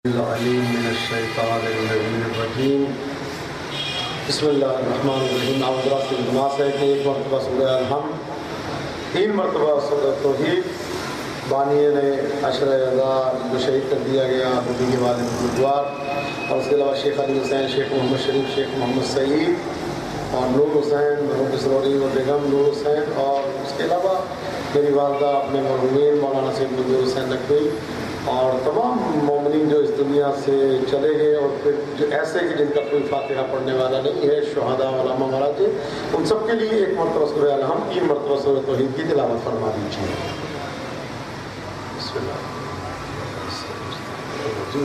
العلیم من الشیطان الرجیم بسم اللہ الرحمن الرحیم۔ حضرات سے التماس ہے کہ ایک مرتبہ سورہ الحمد، 3 مرتبہ سورہ توحید، بانی نے عشرہ اعزاز جو شہید کر دیا گیا نبی کے والد بزرگوار، اور اس کے علاوہ شیخ علی حسین، شیخ محمد شریف، شیخ محمد سعید اور نور حسین، محمد سروری اور بیگم نور حسین، اور اس کے علاوہ میری والدہ اپنے مرحومین مولانا سید منظور حسین نقوی اور تمام مومنین جو اس دنیا سے چلے گئے، اور پھر جو ایسے کہ جن کا کوئی فاتحہ پڑھنے والا نہیں ہے، شہداء علماء مراجع، ان سب کے لیے ایک مرتبہ سورہ الحمد، 3 مرتبہ سورہ توحید کی تلاوت فرما دیجیے۔ بسم اللہ بسم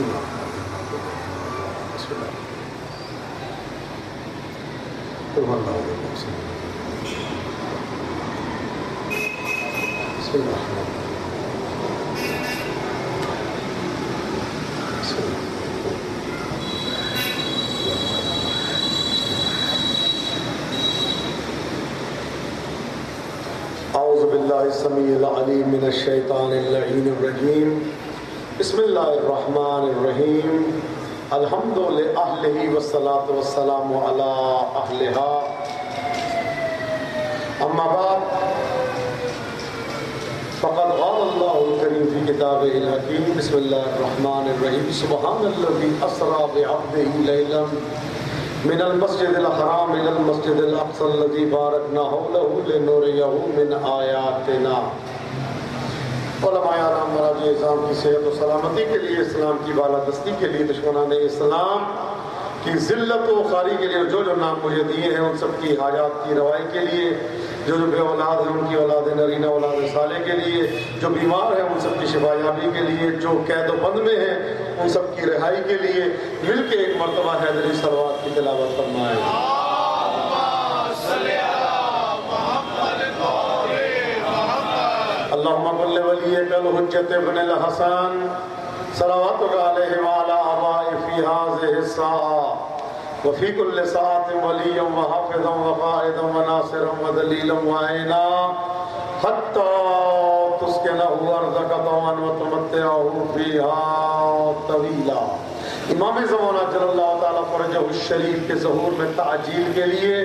اللہ اعوذ باللہ السمیع العلیم من الشیطان اللعین الرجیم بسم اللہ الرحمن الرحیم الحمد لأہلہ والصلاة والسلام علی اہلہا اما بعد فقد قال اللہ الکریم فی کتابہ الحکیم بسم اللہ الرحمن الرحیم سبحان الذی اسری بعبدہ لیلا من المسجد الحرام الى المسجد الاقصى الذي باركنا حوله لنريه من آیاتنا۔ علماء اعظم مراجع اسلام کی صحت و سلامتی کے لیے، اسلام کی بالادستی کے لیے، دشمنان اسلام کی ذلت و خواری کے لیے جو نام مجھے دیے ہیں ان سب کی حاجات کی روائی کے لیے، جو بے اولاد ہیں ان کی اولاد نرینہ اولاد صالح کے لیے، جو بیمار ہیں ان سب کی شفا یابی کے لیے، جو قید و بند میں ہیں ان سب کی رہائی کے لیے مل کے ایک مرتبہ حیدری صلوات کی تلاوت فرمائیں۔ اللہم صل ولیک الحجۃ ابن الحسن صلواتک علیہ وعلی آبائہ فی ہذہ الساعۃ وفی کل ساعت ولی وحافظا وقائدا وناصرا ودلیلا وعینا حتی تسکنہ ارضک طوعا وتمتعہ فیہا طویلا۔ امام زمانہ جل اللہ تعالیٰ فرجہ الشریف کے ظہور میں تعجیل کے لیے،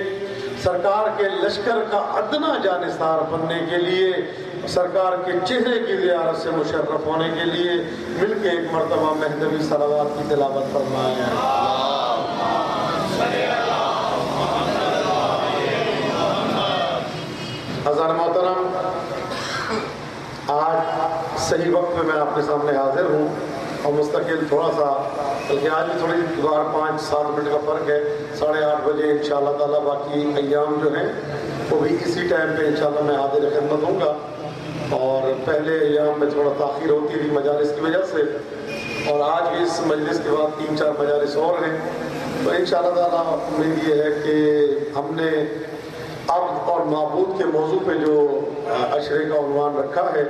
سرکار کے لشکر کا ادنا جانثار بننے کے لیے، سرکار کے چہرے کی زیارت سے مشرف ہونے کے لیے مل کے ایک مرتبہ مہدوی صلوات کی تلاوت فرمائیں۔ حضرات محترم، آج صحیح وقت میں آپ کے سامنے حاضر ہوں اور مستقل تھوڑا سا، بلکہ آج بھی تھوڑی 5-7 منٹ کا فرق ہے، 8:30 بجے انشاءاللہ تعالیٰ باقی ایام جو ہیں وہ بھی اسی ٹائم پہ انشاءاللہ میں حاضر خدمت ہوں گا، اور پہلے ایام میں تھوڑا تاخیر ہوتی تھی مجالس کی وجہ سے، اور آج بھی اس مجلس کے بعد 3-4 مجالس اور ہیں، تو انشاءاللہ تعالیٰ امید یہ ہے کہ ہم نے عبد اور معبود کے موضوع پہ جو عشرے کا عنوان رکھا ہے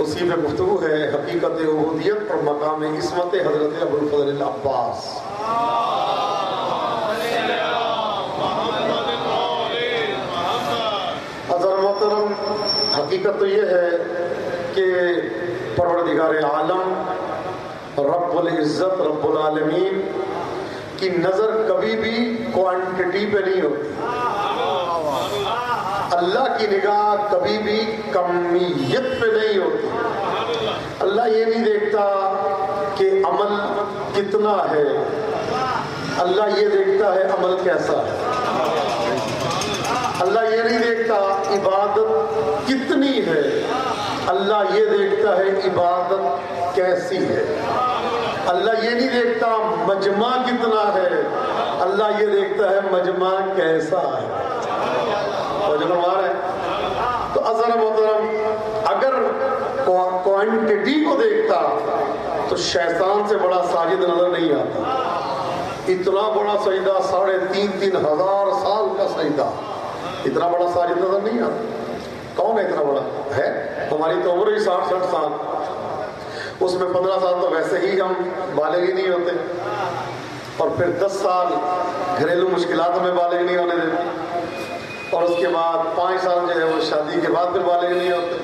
اسی پہ گفتگو ہے، حقیقت عبودیت اور مقام عصمت حضرت ابوالفضل العباس۔ حضرت محترم، حقیقت تو یہ ہے کہ پروردگار عالم رب العزت رب العالمین کی نظر کبھی بھی کوانٹٹی پہ نہیں ہوتی، اللہ کی نگاہ کبھی بھی کمیت پہ نہیں ہوتی۔ اللہ یہ نہیں دیکھتا کہ عمل کتنا ہے، اللہ یہ دیکھتا ہے عمل کیسا ہے۔ اللہ یہ نہیں دیکھتا عبادت کتنی ہے، اللہ یہ دیکھتا ہے عبادت کیسی ہے۔ اللہ یہ نہیں دیکھتا مجمع کتنا ہے، اللہ یہ دیکھتا ہے مجمع کیسا ہے۔ تو عزیز محترم، اگر کوانٹٹی کو دیکھتا تو شیطان سے بڑا ساجد نظر نہیں آتا۔ اتنا بڑا سجدہ 3,500 سال کا سجدہ، اتنا بڑا ساجد نظر نہیں آتا۔ کون ہے اتنا بڑا؟ ہے ہماری تو عمر ہی 60-60 سال، اس میں 15 سال تو ویسے ہی ہم بالغ ہی نہیں ہوتے، اور پھر 10 سال گھریلو مشکلات میں بالغ نہیں ہونے دیتے، اور اس کے بعد 5 سال جو ہے وہ شادی کے بعد پھر بالغ نہیں ہوتے،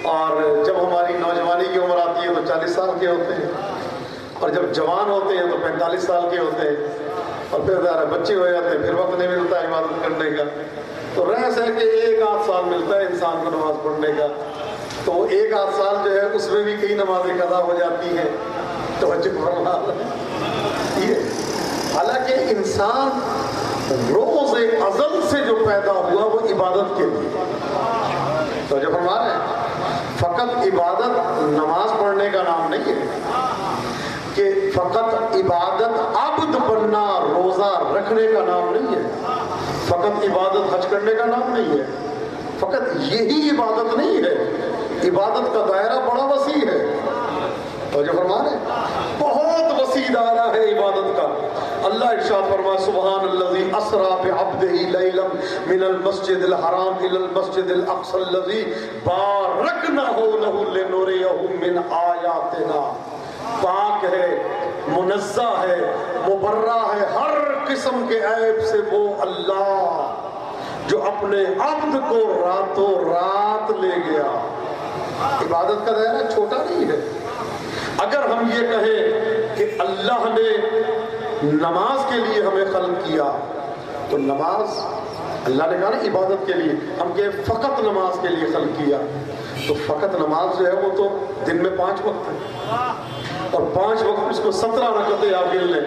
اور جب ہماری نوجوانی کی عمر آتی ہے تو 40 سال کے ہوتے ہیں، اور جب جوان ہوتے ہیں تو 45 سال کے ہوتے ہیں، اور پھر ذرا بچے ہو جاتے ہیں، پھر وقت نہیں ملتا ہے عبادت کرنے کا. تو رہس ہے کہ 1 آدھ سال ملتا ہے انسان کو نماز پڑھنے کا. تو وہ 1 آدھ سال جو ہے اس میں بھی کئی نمازیں قضا ہو جاتی ہیں. توجہ فرما یہ، حالانکہ انسان روز ازل سے جو پیدا ہوا وہ عبادت کے لیے. توجہ فرما رہے ہیں. فقط عبادت نماز پڑھنے کا نام نہیں ہے، کہ فقط عبادت عبد بننا روزہ رکھنے کا نام نہیں ہے، فقط عبادت حج کرنے کا نام نہیں ہے، فقط یہی عبادت نہیں ہے. عبادت کا دائرہ بڑا وسیع ہے. توجہ فرما رہے ہیں، بہت وسیع دائرہ ہے عبادت کا. اللہ ارشاد فرمائے سبحان الذی اسری بعبدہ لیلا من المسجد الحرام الی المسجد الاقصی الذی بارکنا حولہ لنریہ من آیاتنا. پاک ہے، منزہ ہے، مبرہ ہے ہر قسم کے عیب سے وہ اللہ جو اپنے عبد کو راتوں رات لے گیا. عبادت کا دائرہ چھوٹا نہیں ہے. اگر ہم یہ کہیں کہ اللہ نے نماز کے لیے ہمیں خلق کیا، تو نماز اللہ نے کہا نا عبادت کے لیے، ہم کہیں فقط نماز کے لیے خلق کیا، تو فقط نماز جو ہے وہ تو دن میں 5 وقت ہے، اور 5 وقت اس کو 17 رکعتیں آپ گن لیں،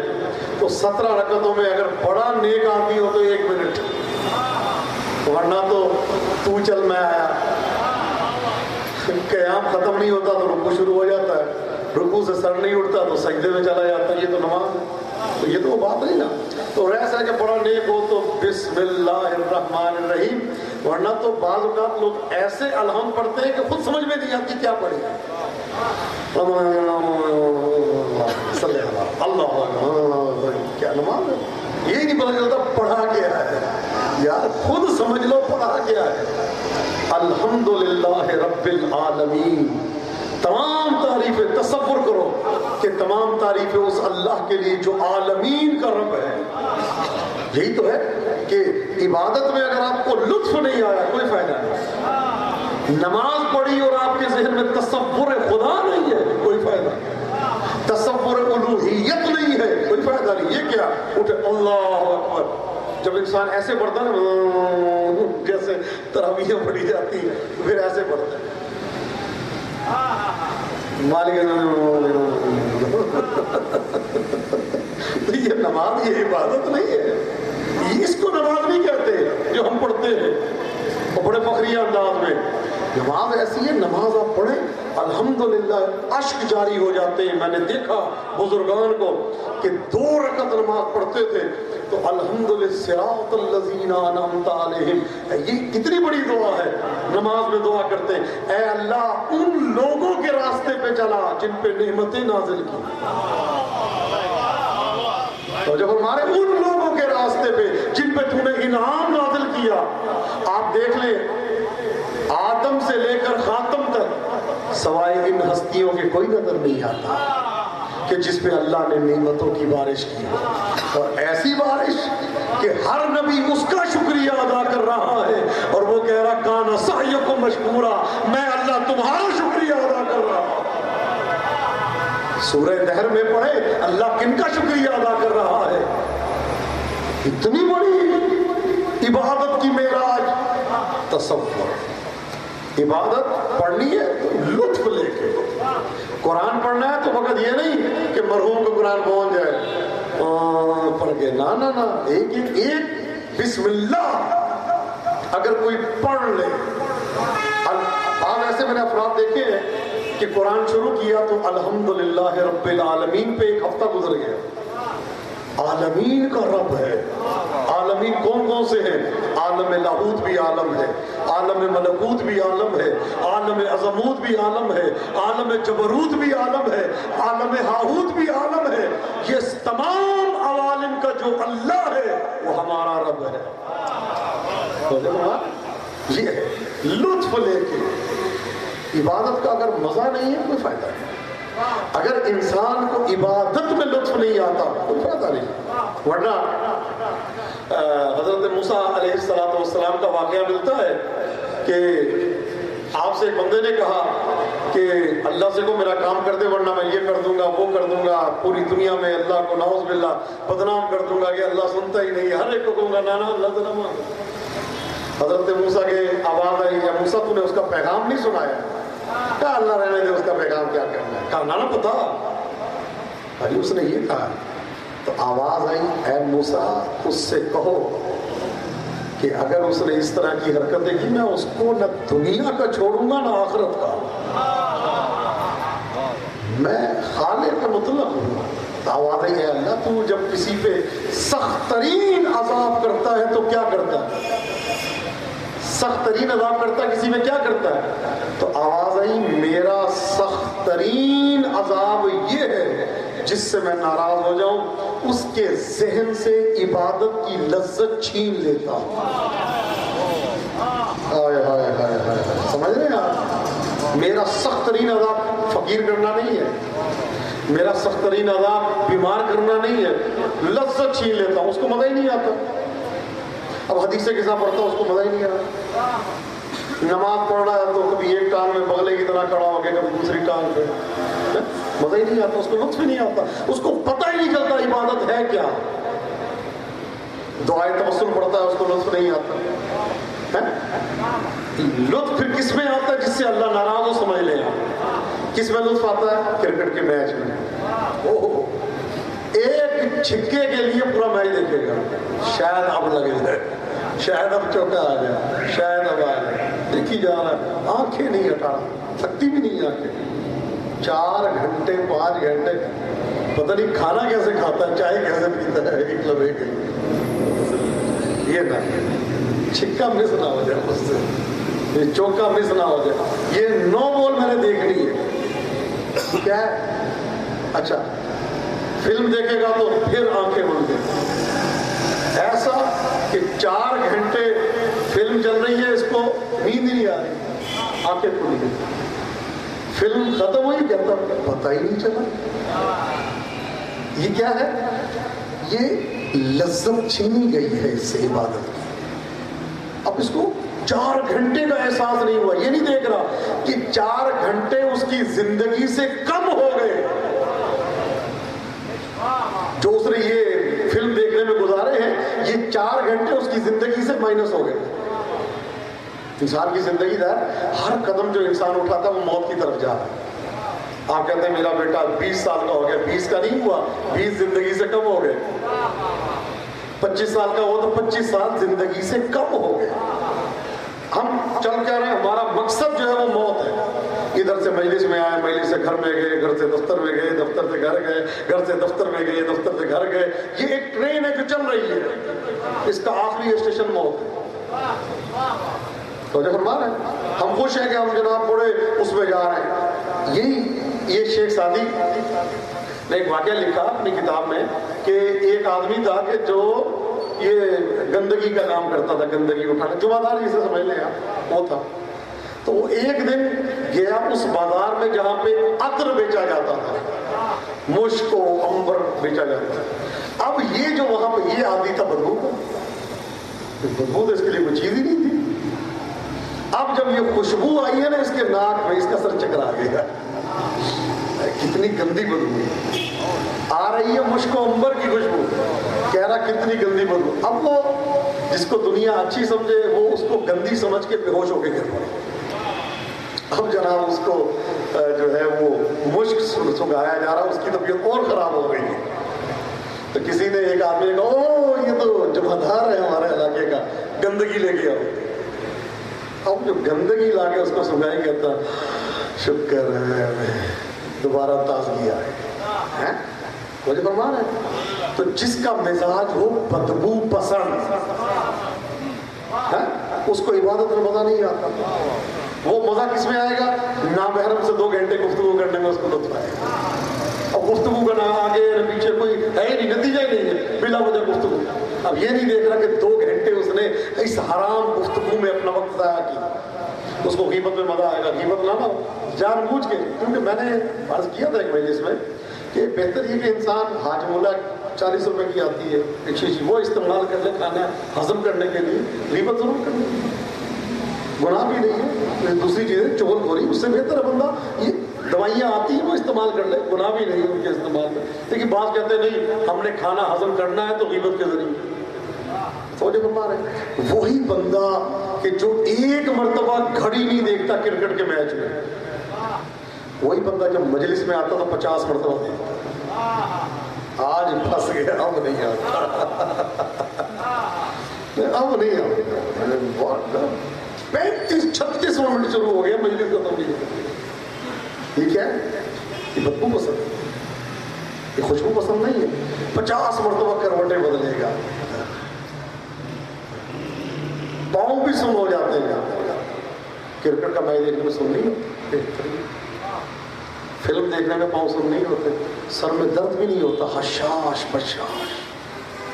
تو 17 رکعتوں میں اگر بڑا نیک آدمی ہو تو 1 منٹ، ورنہ تو چل میں آیا. قیام ختم نہیں ہوتا تو رکوع شروع ہو جاتا ہے، رکوع سے سر نہیں اٹھتا تو سجدے میں چلا جاتا ہے. یہ تو نماز ہے، تو یہ تو وہ بات نہیں نا. تو ایسا ہے کہ بڑا نیک ہو تو بسم اللہ الرحمن الرحیم، ورنہ تو بعض اوقات لوگ ایسے الحمد پڑھتے ہیں کہ خود سمجھ میں نہیں آتی کیا پڑھے. اللہ کیا نماز ہے، یہ نہیں پتہ چلتا پڑھا کیا ہے. یار خود سمجھ لو پڑھا کیا ہے. الحمدللہ رب العالمین. تمام تعریفیں، تصور کرو کہ تمام تعریفیں اس اللہ کے لیے جو عالمین کا رب ہے. یہی تو ہے کہ عبادت میں اگر آپ کو لطف نہیں آیا کوئی فائدہ نہیں. نماز پڑھی اور آپ کے ذہن میں تصور خدا نہیں ہے کوئی فائدہ نہیں. تصور الوہیت نہیں ہے کوئی فائدہ نہیں. یہ کیا اٹھے اللہ اکبر، جب انسان ایسے پڑھتا ہے نا جیسے تراویحیں پڑھی جاتی ہیں، پھر ایسے پڑھتا ہے مالک. یہ نماز، یہ عبادت نہیں ہے. اس کو نماز نہیں کہتے جو ہم پڑھتے ہیں اور بڑے فخریہ انداز میں. نماز ایسی ہے، نماز آپ پڑھیں الحمدللہ اشک جاری ہو جاتے ہیں. میں نے دیکھا بزرگان کو کہ 2 رکعت نماز پڑھتے تھے تو الحمدللہ صراط الذین انعمت علیہم. یہ کتنی بڑی دعا ہے. نماز میں دعا کرتے ہیں اے اللہ ان لوگوں کے راستے پہ چلا جن پہ نعمتیں نازل کی. تو جب ہمارے ان لوگوں کے راستے پہ جن پہ تو نے انعام نازل کیا. آپ دیکھ لیں آدم سے لے کر خاتم تک سوائے ان ہستیوں کے کوئی نظر نہیں آتا کہ جس پہ اللہ نے نعمتوں کی بارش کی، اور ایسی بارش کہ ہر نبی اس کا شکریہ ادا کر رہا ہے اور وہ کہہ رہا کان سعیکم مشکورا، میں اللہ تمہارا شکریہ ادا کر رہا ہوں. سورہ دہر میں پڑھے اللہ کن کا شکریہ ادا کر رہا ہے. اتنی بڑی عبادت کی معراج. تصور عبادت پڑھنی ہے تو لطف لے کے. قرآن پڑھنا ہے تو فقط یہ نہیں کہ مرحوم کو قرآن پہنچ جائے پڑھ کے، نہ ایک بسم اللہ اگر کوئی پڑھ لے. ایسے میں نے افراد دیکھے ہیں کہ قرآن شروع کیا تو الحمدللہ رب العالمین پہ 1 ہفتہ گزر گیا. عالمین کا رب ہے. عالمین کون کون سے ہیں؟ عالم لاہوت بھی عالم ہے، عالم ملکوت بھی عالم ہے، عالم عظموت بھی عالم ہے، عالم جبروت بھی عالم ہے، عالم ہاہوت بھی عالم ہے. یہ تمام عوالم کا جو اللہ ہے وہ ہمارا رب ہے. یہ ہے لطف لے کے. عبادت کا اگر مزہ نہیں ہے کوئی فائدہ نہیں. اگر انسان کو عبادت میں لطف نہیں آتا کوئی فائدہ نہیں. ورنہ حضرت موسیٰ علیہ السلام کا واقعہ ملتا ہے کہ آپ سے ایک بندے نے کہا کہ اللہ سے کو میرا کام کر دے ورنہ میں یہ کر دوں گا وہ کر دوں گا، پوری دنیا میں اللہ کو نعوذ باللہ بدنام کر دوں گا کہ اللہ سنتا ہی نہیں، ہر ایک کو کہوں گا نانا اللہ ذرا مان۔ حضرت موسیٰ کے آواز آئی، یا موسیٰ تو نے اس کا پیغام نہیں سنایا؟ کہا اللہ رہنے دے، اس کا پیغام کیا کرنا ہے؟ کہا نانا بتا۔ ابھی اس نے یہ کہا تو آواز آئی، اے موسیٰ اس سے کہو کہ اگر اس نے اس طرح کی حرکتیں کی میں اس کو نہ دنیا کا چھوڑوں گا نہ آخرت کا، میں خالق کا مطلق ہوں۔ آواز آئی، اے اللہ تو جب کسی پہ سخت ترین عذاب کرتا ہے تو کیا کرتا ہے؟ سخت ترین عذاب کرتا ہے کسی میں کیا کرتا ہے؟ تو آواز آئی، میرا سخت ترین عذاب یہ ہے جس سے میں ناراض ہو جاؤں، اس کے ذہن سے عبادت کی لذت چھین لیتا ہوں۔ ہائے ہائے ہائے ہائے، سمجھ رہے ہیں آپ؟ میرا سخت ترین عذاب فقیر کرنا نہیں ہے، میرا سخت ترین عذاب بیمار کرنا نہیں ہے، لذت چھین لیتا ہوں، اس کو مزہ ہی نہیں آتا۔ اب حدیثیں کے ساتھ پڑھتا ہوں، اس کو مزہ ہی نہیں آتا۔ نماز پڑھ رہا ہے تو کبھی ایک ٹانگ میں بغلے کی طرح کھڑا ہو کے کبھی دوسری ٹانگ پہ، مزہ ہی نہیں آتا، اس کو لطف ہی نہیں آتا، اس کو پتہ ہی نہیں چلتا عبادت ہے کیا۔ دعائے توسل پڑھتا ہے، اس کو لطف نہیں آتا۔ لطف پھر کس میں آتا ہے؟ جس سے اللہ ناراض ہو، سمجھ لیں آپ۔ کس میں لطف آتا ہے؟ کرکٹ کے میچ میں۔ ایک چھکے کے لیے پورا میچ دیکھے گا، شاید اب لگے جائے، شاید اب چوکا آ جائے، شاید اب آ جائے، دیکھی جا رہا ہے، آنکھیں نہیں ہٹا، تھکتی بھی نہیں آنکھیں، 4 گھنٹے 5 گھنٹے، پتہ نہیں کھانا کیسے کھاتا ہے، چائے کیسے پیتا ہے ایک لمحے کے لیے۔ یہ نہ چھکا مس نہ ہو جائے مجھ سے، یہ چوکا مس نہ ہو جائے، یہ 9 بال میں نے دیکھنی ہے۔ کیا ہے؟ اچھا فلم دیکھے گا تو پھر آنکھیں بند گئی، ایسا کہ 4 گھنٹے فلم چل رہی ہے، اس کو نیند نہیں آ رہی، آنکھیں کھل گئی، فلم ختم ہوئی کیا تھا پتہ ہی نہیں چلا۔ یہ کیا ہے؟ یہ لذت چھینی گئی ہے اس سے عبادت کی۔ اب اس کو 4 گھنٹے کا احساس نہیں ہوا، یہ نہیں دیکھ رہا کہ 4 گھنٹے اس کی زندگی سے کم ہو گئے، جو اس نے یہ فلم دیکھنے میں گزارے ہیں، یہ 4 گھنٹے اس کی زندگی سے مائنس ہو گئے۔ انسان کی زندگی ہے، ہر قدم جو انسان اٹھاتا ہے وہ موت کی طرف جاتا ہے۔ آپ کہتے ہیں میرا بیٹا 20 سال کا ہو گیا، 20 کا نہیں ہوا، 20 زندگی سے کم ہو گئے۔ 25 سال کا ہو تو 25 سال زندگی سے کم ہو گئے۔ ہم چل کیا رہے ہیں؟ ہمارا مقصد جو ہے وہ موت ہے۔ ادھر سے مجلس میں آئے، مجلس سے گھر میں گئے، گھر سے دفتر میں گئے، دفتر سے گھر گئے، گھر سے دفتر میں گئے، دفتر سے گھر گئے۔ یہ ایک ٹرین ہے جو چل رہی ہے، اس کا آخری اسٹیشن موت ہے۔ تو جب فرما رہے ہیں ہم خوش ہیں کہ ہم جناب بڑے اس میں جا رہے ہیں۔ یہ شیخ سعدی نے ایک واقعہ لکھا اپنی کتاب میں کہ ایک آدمی تھا کہ جو یہ گندگی کا کام کرتا تھا، گندگی اٹھانا، جمعہ دار جسے سمجھ لیں آپ، وہ تھا۔ تو وہ ایک دن گیا اس بازار میں جہاں پہ عطر بیچا جاتا تھا، مشک و عنبر بیچا جاتا تھا۔ اب یہ جو وہاں پہ یہ آدمی تھا بدبو کا، بدبو تو اس کے لیے کوئی چیز ہی نہیں تھی۔ اب جب یہ خوشبو آئی ہے نا اس کے ناک میں، اس کا سر چکرا گیا، کتنی گندی بدبو آ رہی ہے، مشک و عنبر کی خوشبو، کہہ رہا کتنی گندی بدبو۔ اب وہ جس کو دنیا اچھی سمجھے وہ اس کو گندی سمجھ کے بے ہوش ہو کے گر پڑا۔ اب جناب اس کو جو ہے وہ مشک سنگایا جا رہا، اس کی طبیعت اور خراب ہو گئی ہے۔ تو کسی نے ایک آدمی نے کہا او یہ تو جمعدار ہے ہمارے علاقے کا، گندگی لے کے آؤ۔ اب جو گندگی لا کے اس کو سنگائی کہتا شکر ہے دوبارہ تازگی آئے، مجھے فرما رہے ہیں۔ تو جس کا مزاج ہو بدبو پسند، اس کو عبادت میں مزہ نہیں آتا۔ وہ مزہ کس میں آئے گا؟ نامحرم سے 2 گھنٹے گفتگو کرنے میں اس کو لطف آئے گا۔ اب گفتگو کا نہ آگے نہ پیچھے کوئی ہے ہی نہیں، نتیجہ ہی نہیں ہے، بلا وجہ گفتگو۔ اب یہ نہیں دیکھ رہا کہ 2 گھنٹے اس نے اس حرام گفتگو میں اپنا وقت ضائع کیا۔ اس کو غیبت میں مزہ آئے گا، غیبت نہ ہو جان بوجھ کے، کیونکہ میں نے عرض کیا تھا ایک مجلس میں کہ بہتر یہ کہ انسان حاجمولہ 40 روپے کی آتی ہے اچھی وہ استعمال کر لے کھانا ہضم کرنے کے لیے، غیبت ضرور کرنی۔ گناہ بھی نہیں ہے. دوسری چیزیں چغل خوری اس سے بہتر ہے بندہ یہ دوائیاں آتی ہیں وہ استعمال کر لے, گناہ بھی نہیں ہے ان کے استعمال میں. لیکن بعض کہتے ہیں نہیں ہم نے کھانا ہضم کرنا ہے تو غیبت کے ذریعے. سمجھے فرما رہے وہی بندہ کہ جو ایک مرتبہ گھڑی نہیں دیکھتا کرکٹ کے میچ میں, وہی بندہ جب مجلس میں آتا تو 50 مرتبہ دیکھتا. آج پھنس گیا, اب نہیں آتا, اب نہیں آتا. 35-36 منٹ شروع ہو گیا مجلس ختم نہیں ہوتا. یہ کیا ہے؟ یہ بدبو پسند ہے, یہ خوشبو پسند نہیں ہے. 50 مرتبہ کروٹیں بدلے گا, پاؤں بھی سن ہو جاتے ہیں. کرکٹ کا میچ دیکھنے میں سن نہیں ہوتے, فلم دیکھنے میں پاؤں سن نہیں ہوتے, سر میں درد بھی نہیں ہوتا, حشاش بشاش.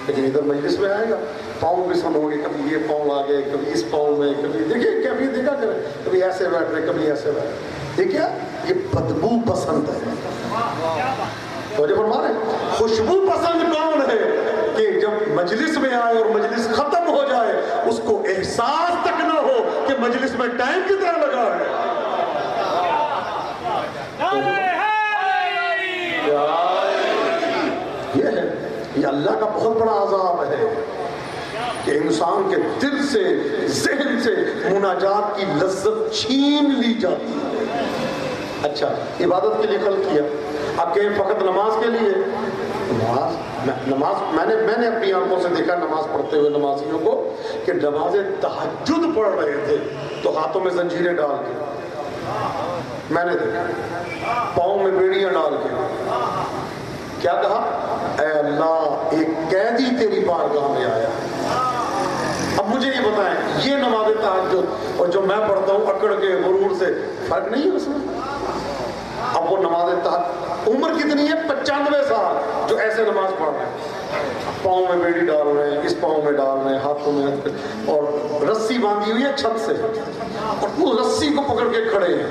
لیکن ادھر مجلس میں آئے گا پاؤں بھی سن ہو گے, کبھی یہ پاؤں آ گئے, کبھی اس پاؤں میں, کبھی دیکھیے کبھی دیکھا کریں, کبھی ایسے بیٹھ رہے کبھی ایسے بیٹھ رہے. دیکھیے یہ بدبو پسند ہے. توجہ فرما رہے خوشبو پسند کون ہے کہ جب مجلس میں آئے اور مجلس ختم ہو جائے اس کو احساس تک نہ ہو کہ مجلس میں ٹائم کتنا لگا ہے. یہ ہے, یہ اللہ کا بہت بڑا عذاب ہے کہ انسان کے دل سے ذہن سے مناجات کی لذت چھین لی جاتی ہے. اچھا عبادت کے لیے خلق کیا, اب کہ فقط نماز کے لیے. نماز میں نے اپنی آنکھوں سے دیکھا نماز پڑھتے ہوئے نمازیوں کو کہ نماز تہجد پڑھ رہے تھے تو ہاتھوں میں زنجیریں ڈال کے, میں نے دیکھا پاؤں میں بیڑیاں ڈال کے. کیا کہا؟ اے اللہ ایک قیدی تیری بارگاہ میں آیا. اب مجھے یہ بتائیں یہ نماز تہجد اور جو میں پڑھتا ہوں اکڑ کے غرور سے فرق نہیں ہے اس میں؟ اب وہ نماز تہجد عمر کتنی ہے؟ 95 سال جو ایسے نماز پڑھ رہے ہیں, پاؤں میں بیڑی ڈال رہے ہیں, اس پاؤں میں ڈال رہے ہیں, ہاتھوں میں, اور رسی باندھی ہوئی ہے چھت سے اور وہ رسی کو پکڑ کے کھڑے ہیں,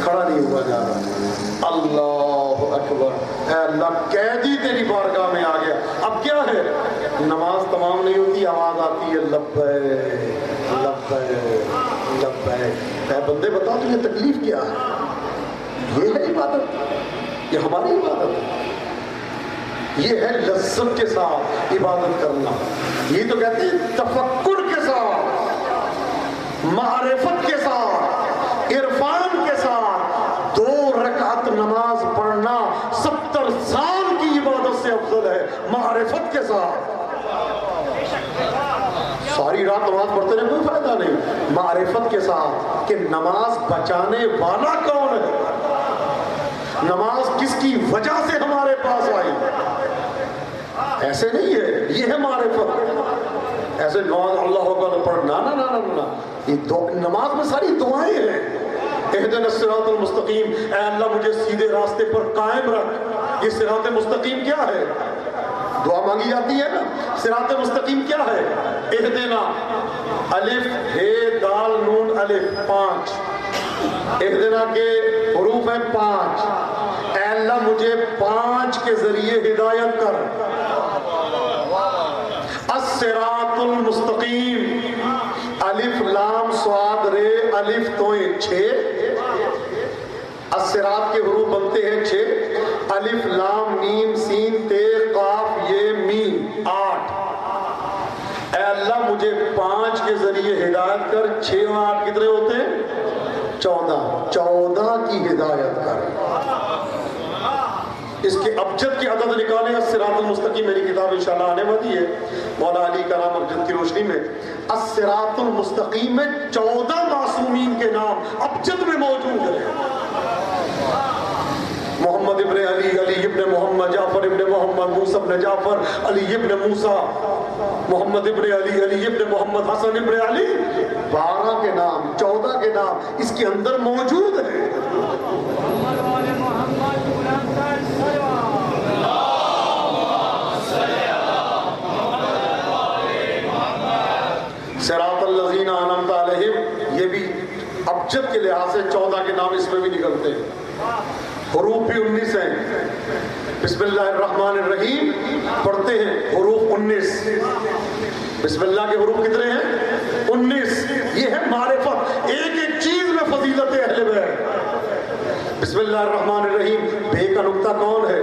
کھڑا نہیں ہوا جا رہا. اللہ اکبر, اے اللہ قیدی تیری بارگاہ میں آ گیا. اب کیا ہے نماز تمام نہیں ہوتی, آواز آتی ہے لبیک لبیک لبیک. اے بندے بتا تجھے تکلیف کیا ہے؟ یہ ہے عبادت, یہ ہماری عبادت ہے, یہ ہے لذت کے ساتھ عبادت کرنا. یہ تو کہتے ہیں تفکر کے ساتھ, معرفت کے ساتھ, عرفان کے ساتھ 2 رکعت نماز پڑھنا 70 سال کی عبادت سے افضل ہے. معرفت کے ساتھ ساری رات نماز پڑھتے رہے کوئی فائدہ نہیں. معرفت کے ساتھ کہ نماز بچانے والا کون ہے, نماز کس کی وجہ سے ہمارے پاس آئی. ایسے نہیں ہے, یہ ہے معرفت. ایسے نماز اللہ اکبر پڑھنا نہ, یہ نماز میں ساری دعائیں ہیں. اہدنا الصراط المستقیم, اے اللہ مجھے سیدھے راستے پر قائم رکھ. یہ صراط مستقیم کیا ہے؟ دعا مانگی جاتی ہے نا. صراط مستقیم کیا ہے؟ اہدنا الف ہے دال نون الف 5, اہدنا کے حروف ہیں 5. اے اللہ مجھے 5 کے ذریعے ہدایت کر. الصراط المستقیم الف لام صاد رے الف توئیں 6. الصراط کے حروف بنتے ہیں 6, الف لام میم سین تے قاف یہ میم 8. اے اللہ مجھے 5 کے ذریعے ہدایت کر. 6 اور 8 کتنے ہوتے ہیں؟ 14 کی ہدایت کر. اس کے ابجد کی عدد نکالیں. الصراط المستقیم میری کتاب انشاءاللہ آنے والی ہے مولا علی کلام ابجد کی روشنی میں. الصراط المستقیم میں 14 معصومین کے نام ابجد میں موجود ہیں. محمد ابن علی, علی ابن محمد, جعفر ابن محمد, موسیٰ ابن جعفر, علی ابن موسیٰ, محمد ابن علی, علی ابن محمد, حسن ابن علی. 12 کے نام, 14 کے نام اس کے اندر موجود ہیں. صراط الذین انعمت علیہم, یہ بھی ابجد کے لحاظ سے 14 کے نام اس میں بھی نکلتے ہیں. حروف بھی 19 ہیں. بسم اللہ الرحمن الرحیم پڑھتے ہیں حروف 19. بسم اللہ کے حروف کتنے ہیں؟ 19. یہ ہے معرفت. مراتب ہے. بسم اللہ الرحمن الرحیم بے کا نقطہ کون ہے؟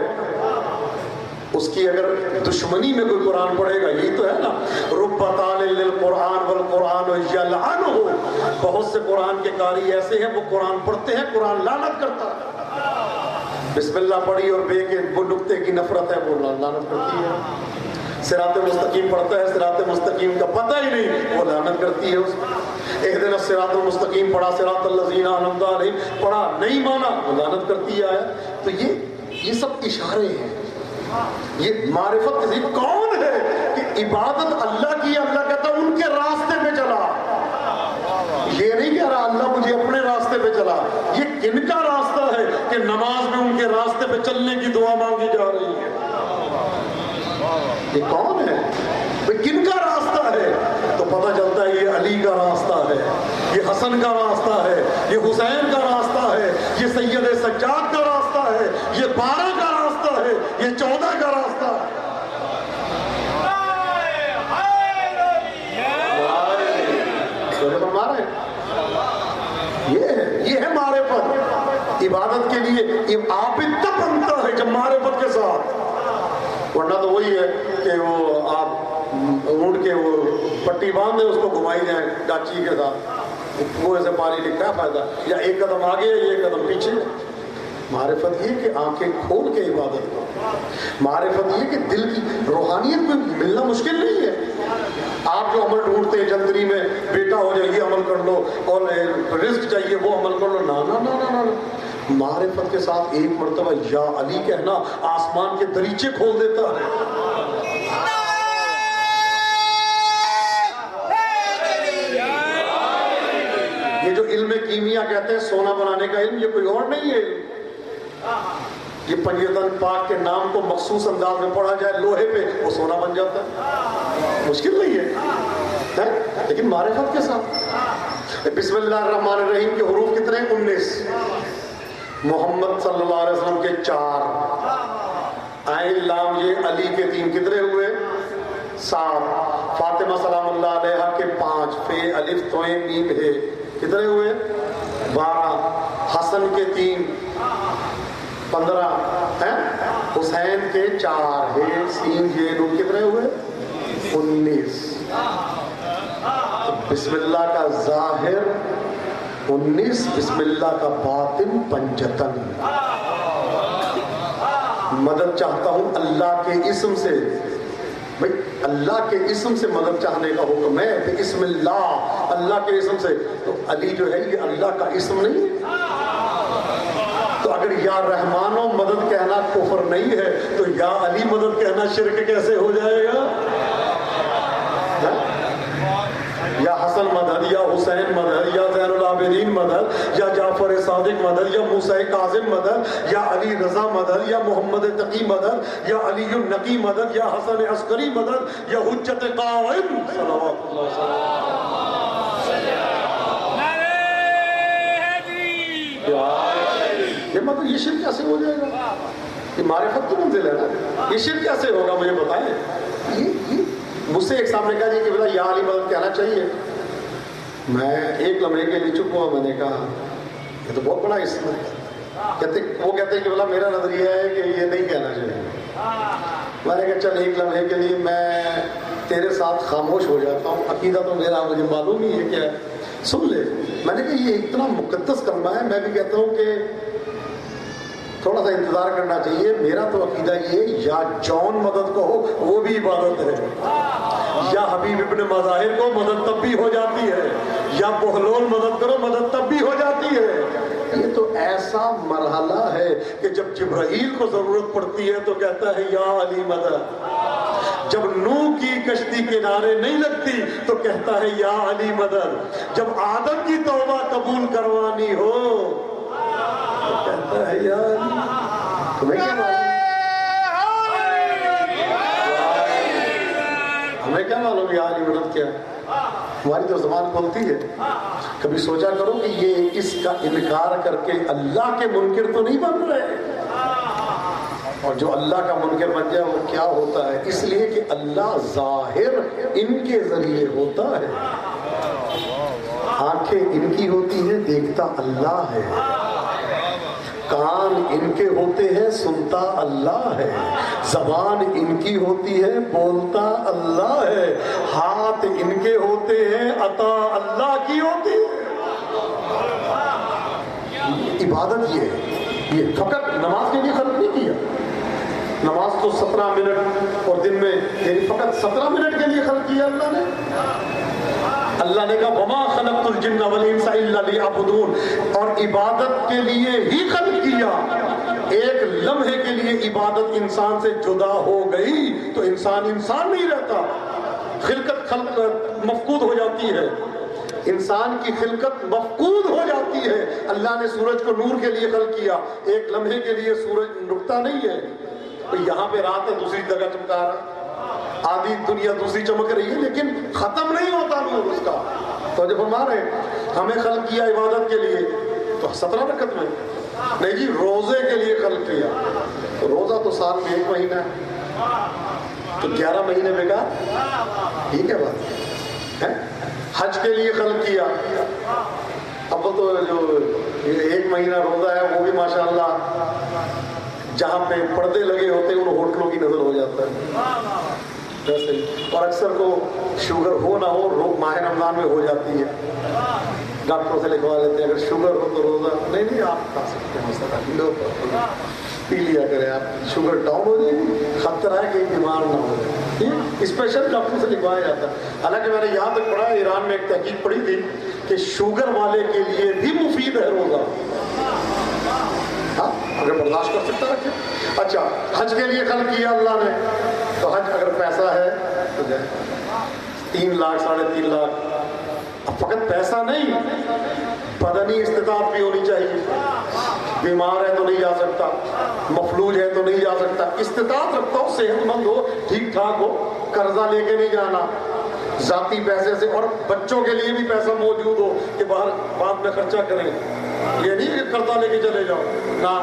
اس کی اگر دشمنی میں کوئی قرآن پڑھے گا، یہی تو ہے نا، رب طالع للقرآن والقرآن یلعنہ، بہت سے قرآن کے قاری ایسے ہیں وہ قرآن پڑھتے ہیں، قرآن لعنت کرتا ہے. بسم اللہ پڑھی اور بے کے وہ نقطے کی نفرت ہے، وہ لعنت کرتی ہے. صراط مستقیم پڑھتا ہے، صراط مستقیم کا پتہ ہی نہیں، وہ لعنت کرتی ہے اس کو. اہدنا الصراط المستقیم پڑھا، صراط الذین انعمت علیہم پڑھا، نہیں مانا، وہ لعنت کرتی ہے. تو یہ سب اشارے ہیں. یہ معرفت کسی کون ہے کہ عبادت اللہ کی، اللہ کہتا ان کے راستے پہ چلا. یہ نہیں کہہ رہا اللہ مجھے اپنے راستے پہ چلا. یہ کن کا راستہ ہے کہ نماز میں ان کے راستے پہ چلنے کی دعا مانگی جا رہی ہے؟ یہ کون ہے؟ کن کا راستہ ہے؟ تو پتہ چلتا ہے یہ علی کا راستہ ہے، یہ حسن کا راستہ ہے، یہ حسین کا راستہ ہے، یہ سید سجاد کا راستہ ہے، یہ 12 کا راستہ ہے، یہ 14 کا راستہ ہے. یہ ہے معرفت. عبادت کے لیے عابد تب بنتا ہے جب معرفت کے ساتھ، ورنہ تو وہی ہے کہ وہ آپ اونٹ کے وہ پٹی باندھ دیں، اس کو گھمائی جائیں ڈاچی کے ساتھ، وہ ایسے پانی لکھا ہے فائدہ، یا ایک قدم آگے ہے ایک قدم پیچھے. معرفت یہ کہ آنکھیں کھول کے عبادت کرو. معرفت یہ کہ دل کی روحانیت میں ملنا مشکل نہیں ہے. آپ جو عمل ڈھونڈتے ہیں جندری میں، بیٹا ہو جائے یہ عمل کر لو، اور رزق چاہیے وہ عمل کر لو، نا. معرفت کے ساتھ ایک مرتبہ یا علی کہنا آسمان کے دریچے کھول دیتا ہے. یہ جو علم کیمیا کہتے ہیں سونا بنانے کا علم، یہ کوئی اور نہیں ہے. یہ پنجتن پاک کے نام کو مخصوص انداز میں پڑھا جائے لوہے پہ، وہ سونا بن جاتا ہے. مشکل نہیں ہے، لیکن معرفت کے ساتھ. بسم اللہ الرحمن الرحیم کے حروف کتنے؟ 19. محمد صلی اللہ علیہ وسلم کے 4. عین لام یہ علی کے 3 کتنے ہوئے؟ 7. فاطمہ سلام اللہ علیہ کے 5. فے الف توئے میم ہے کتنے ہوئے؟ 12. حسن کے 3 15 ہیں. حسین کے 4 ہے سین یہ نون کتنے ہوئے؟ 19. بسم اللہ کا ظاہر 19، بسم اللہ کا باطن 55. مدد چاہتا ہوں اللہ کے اسم سے. بھئی اللہ کے اسم سے مدد چاہنے کا حکم ہے، کہ اسم اللہ، اللہ کے اسم سے. تو علی جو ہے یہ اللہ کا اسم نہیں. تو اگر یا رحمان و مدد کہنا کفر نہیں ہے تو یا علی مدد کہنا شرک کیسے ہو جائے گا؟ یا حسن مدد، یا حسین مدد، یا زین العابدین مدد، یا جعفر صادق مدد، یا موسیٰ کاظم مدد، یا علی رضا مدد، یا محمد تقی مدد، یا علی النقی مدد، یا حسن عسکری مدد، یا حجت قائم صلوات اللہ یہ مطلب یہ شرک کیسے ہو جائے گا؟ یہ معرفت کی منزل ہے نا. یہ شرک کیسے ہوگا مجھے بتائیں. مجھ سے ایک سامنے کہا جی کہ بلا یا علی مدد کہنا چاہیے. میں ایک لمحے کے لیے چپ ہوا. میں نے کہا یہ تو بہت بڑا اسم ہے. وہ کہتے ہیں کہ بلا میرا نظریہ ہے کہ یہ نہیں کہنا چاہیے. میں نے کہا چل ایک لمحے کے لیے میں تیرے ساتھ خاموش ہو جاتا ہوں. عقیدہ تو میرا مجھے معلوم ہی ہے کیا ہے، سن لے. میں نے کہا یہ اتنا مقدس کلمہ ہے. میں بھی کہتا ہوں کہ تھوڑا سا انتظار کرنا چاہیے. میرا تو عقیدہ یہ یا جون مدد کو ہو وہ بھی عبادت ہے، یا حبیب ابن مظاہر کو مدد تب بھی ہو جاتی ہے، یا بہلول مدد کرو مدد تب بھی ہو جاتی ہے. یہ تو ایسا مرحلہ ہے کہ جب جبرائیل کو ضرورت پڑتی ہے تو کہتا ہے یا علی مدد. جب نوح کی کشتی کنارے نہیں لگتی تو کہتا ہے یا علی مدد. جب آدم کی توبہ قبول کروانی ہو تو کہتا ہے یا علی. تمہیں کیا معلوم؟ ہمیں کیا معلوم یا علی مدد کیا ہے؟ ہماری تو زبان کھولتی ہے. کبھی سوچا کرو کہ یہ اس کا انکار کر کے اللہ کے منکر تو نہیں بن رہے، اور جو اللہ کا منکر بن جائے وہ کیا ہوتا ہے. اس لیے کہ اللہ ظاہر ان کے ذریعے ہوتا ہے. آنکھیں ان کی ہوتی ہیں دیکھتا اللہ ہے، کان ان کے ہوتے ہیں سنتا اللہ ہے، زبان ان کی ہوتی ہے بولتا اللہ ہے، ہاتھ ان کے ہوتے ہیں عطا اللہ کی ہوتی ہے۔ عبادت یہ ہے، یہ فقط نماز کے لیے خلق نہیں کیا۔ نماز تو 17 منٹ اور دن میں یعنی فقط 17 منٹ کے لیے خلق کیا اللہ نے۔ اللہ نے کہا وما خلقت الجن والانس الا لیعبدون، اور عبادت کے لیے ہی خلق کیا۔ ایک لمحے کے لیے عبادت انسان سے جدا ہو گئی تو انسان نہیں رہتا، خلقت مفقود ہو جاتی ہے، انسان کی خلقت مفقود ہو جاتی ہے۔ اللہ نے سورج کو نور کے لیے خلق کیا، ایک لمحے کے لیے سورج رکتا نہیں ہے، تو یہاں پہ رات ہے دوسری جگہ چمکا رہا، آدھی دنیا دوسری چمک رہی ہے، لیکن ختم نہیں ہوتا نور اس کا۔ تو جب فرما رہے ہیں ہمیں خلق کیا عبادت کے لیے، تو 17 رکعت میں نہیں جی، روزے کے لیے خلق کیا۔ تو روزہ تو سال میں 1 مہینہ ہے، تو 11 مہینے بیکار، ٹھیک ہے بات ہے۔ حج کے لیے خلق کیا، اب تو جو 1 مہینہ روزہ ہے وہ بھی ماشاءاللہ جہاں پہ پردے لگے ہوتے ہیں ان ہوٹلوں کی نظر ہو جاتا ہے ویسے، اور اکثر کو شوگر ہو نہ ہو ماہ رمضان میں ہو جاتی ہے، ڈاکٹروں سے لکھوا لیتے ہیں اگر شوگر ہو تو روزہ نہیں آپ کھا سکتے ہیں، پی لیا کریں، آپ شوگر ڈاؤن ہو جائے گی، خطرہ ہے کہ بیمار نہ ہو جائے، اسپیشل ڈاکٹر سے لکھوایا جاتا ہے۔ حالانکہ میں نے یہاں تک پڑھا ہے، ایران میں ایک تحقیق پڑھی تھی کہ شوگر والے کے لیے بھی مفید ہے روزہ، اگر برداشت کر سکتا رکھے۔ اچھا، حج کے لیے خلق کیا اللہ نے، تو حج اگر پیسہ ہے تو جائے 3 لاکھ 3.5 لاکھ، اب فقط پیسہ نہیں، بدنی استطاعت بھی ہونی چاہیے، بیمار ہے تو نہیں جا سکتا، مفلوج ہے تو نہیں جا سکتا، استطاعت رکھتا ہو، صحت مند ہو، ٹھیک ٹھاک ہو، قرضہ لے کے نہیں جانا، ذاتی پیسے سے، اور بچوں کے لیے بھی پیسہ موجود ہو کہ باہر بعد میں خرچہ کریں، یہ نہیں کہ قرضہ لے کے چلے جاؤ نہ۔